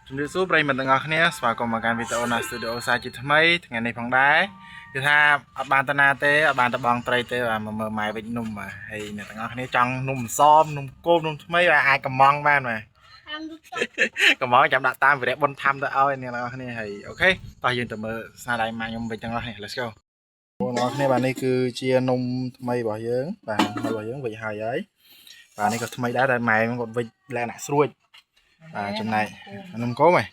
ជំរាបសួរប្រិយមិត្តទាំងអស់គ្នាស្វាគមន៍មកកាន់វីដេអូណាស្ទូឌីអូសាជាថ្មីថ្ងៃនេះផងដែរគឺថាអត់បានតាណាទេអត់បានតបងត្រីទេបាទមកមើលម៉ែវិចនំបាទហើយអ្នកទាំងអស់គ្នាចង់នំសមនំគោលនំថ្មីបាទអាចកំងបានបាទកំងចាំដាក់តាមវិរៈបុណ្យធម្មទៅឲ្យអ្នកទាំងអស់គ្នាហើយអូខេតោះយើងទៅមើលស្នាដៃម៉ាក់ខ្ញុំវិចទាំងអស់គ្នា Let's go បងប្អូនគ្នាបាទនេះគឺជានំថ្មីរបស់យើងបាទរបស់យើងវិចហើយបាទនេះក៏ថ្មីដែរតែម៉ែគាត់វិចលក្ខណៈស្រួចបាទចំណែកនំគោមហ៎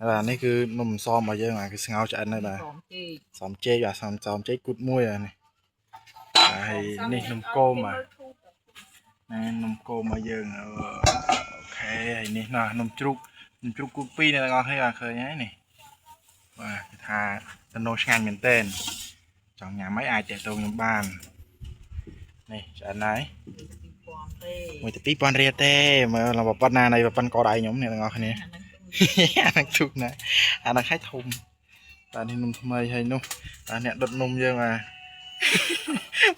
បាទនេះគឺនំសមរបស់យើងគឺស្ងោរឆ្អិនហើយបាទសមចេកបាទសមចេកគូតមួយនេះហើយនេះនំគោមបាទនំគោមរបស់យើងអូខេហើយនេះណោះនំជ្រូកគូត2អ្នកទាំងអស់គ្នាបាទឃើញហើយនេះបាទគឺថាតំណឆ្ងាញ់មែនទែនចង់ញ៉ាំអីអាចតាក់ទងខ្ញុំបាននេះឆ្អិនហើយមួយទៅ2000រៀលទេមើលប៉ុណ្ណានៃប៉ុណ្ណកដៃខ្ញុំអ្នកទាំងអស់គ្នាអានឹងទុកណាអានឹងឲ្យធំបាទនេះនំថ្មីហើយនោះបាទអ្នកដុតនំយើង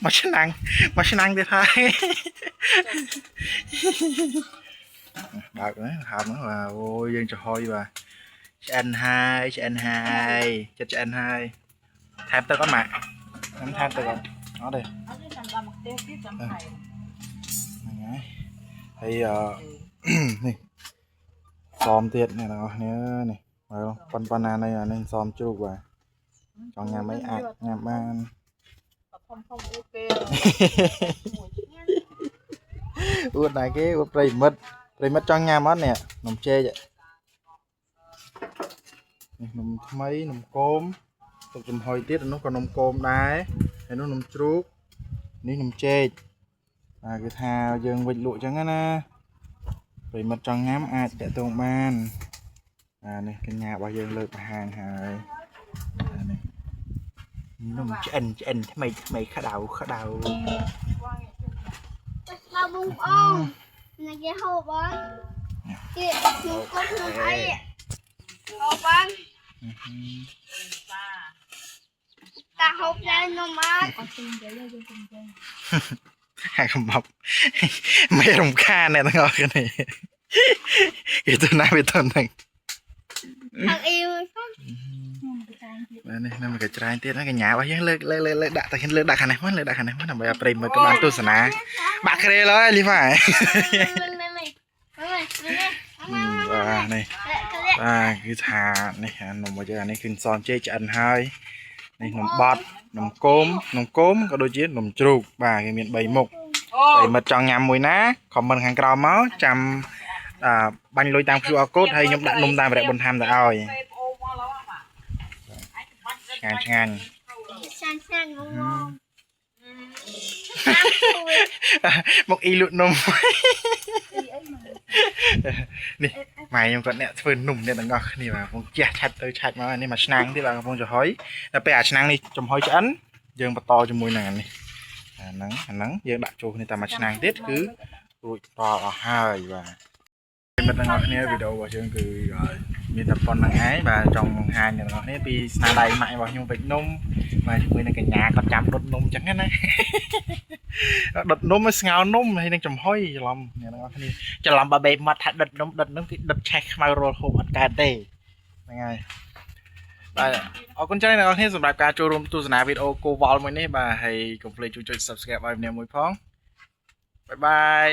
មកឆ្នាំងទៀតហើយបើកណាហាប់ហ្នឹងបាទអូយយើងចំហុយបាទឆ្អិនហើយចិត្តឆ្អិនហើយថែមទឹកអត់ម៉ាក់ខ្ញុំថែមទឹកអត់ទេចាំដល់មកទេទៀតចាំថែមហ្នឹងហើយនេះសមទៀតអ្នកទាំងអស់គ្នានេះមើលប៉ុណ្ណានៃអានេះសមជ្រូកបាទចង់ញ៉ាំអីអាចញ៉ាំបានធំអ៊ូគេអួតណាគេអួតប្រិមិត្តចង់ញ៉ាំអត់នេះនំចេកនេះនំថ្មីនំគោមទុកចំហុយទៀតនោះក៏នំគោមដែរហើយនោះនំជ្រូកនេះនំចេកបាទគឺថាយើងវិចលក់អញ្ចឹងណាប្រិមិត្តចង់ញ៉ាំអាចតាក់ទងបាននេះកញ្ញារបស់យើងលើកបង្ហាញហើយនេះនំឆ្អិនថ្មីក្តៅបងអូននេះគេហូបបងគេខ្ញុំក៏ខ្ញុំអីហូបបងតាហូបដែរនំអត់អត់ទិញទេយើងទិញទេហាកំបប់មិនរំខានអ្នកទាំងអស់គ្នាគេទៅណាវាទៅហ្នឹងអត់អីបាទនេះនៅមកច្រាញទៀតណាកញ្ញារបស់យើងលើកដាក់តែលើកដាក់ខាងនេះមកដើម្បីឲ្យប្រិយមើលក៏បានទស្សនាបាក់ក្រេលហើយលីហ្វាបាទនេះបាទគឺថានេះនំរបស់យើងអានេះគឺសមចេកឆ្អិនហើយនេះនំបត់នំគោមក៏ដូចជានំជ្រូកបាទគេមាន3មុខប្រិមិត្តចង់ញ៉ាំមួយណាខមមិនខាងក្រោមមកចាំបាញ់លុយតាម QR code ហើយខ្ញុំដាក់នំតាមវិរៈបុណ្យធម្មទៅឲ្យឆ្ងាញ់មកអ៊ីលក់នំនេះម៉ែខ្ញុំគាត់អ្នកធ្វើនំអ្នកទាំងអស់គ្នាបាទកំពុងជះឆាច់ទៅឆាច់មកនេះមកឆ្នាំងទៀតបាទកំពុងចំហុយដល់ពេលអាឆ្នាំងនេះចំហុយឆ្អិនយើងបន្តជាមួយនឹងអានេះអាហ្នឹងយើងដាក់ចូលគ្នាតាមមួយឆ្នាំងទៀតគឺរួចរាល់អស់ហើយបាទមិត្តទាំងអស់គ្នាវីដេអូរបស់យើងគឺមានតែប៉ុណ្្នឹងឯងបាទចង់បង្ហាញអ្នកទាំងអស់គ្នាពីស្នាដៃម៉ាក់របស់ខ្ញុំវិចនំបាទជាមួយនឹងកញ្ញាគាត់ចាំដុតនំអញ្ចឹងណាដុតនំឲ្យស្ងោរនំហើយនឹងចំហុយច្រឡំអ្នកទាំងអស់គ្នាច្រឡំបើបេមាត់ថាដុតនំគឺដុតឆេះខ្មៅរលហូបអត់កើតទេហ្នឹងហើយបាទអរគុណច្រើនអ្នកទាំងអស់គ្នាសម្រាប់ការចូលរួមទស្សនាវីដេអូគោវល់មួយនេះបាទហើយកុំភ្លេចជួយចុច Subscribe ឲ្យម្នាក់មួយផងបាយបាយ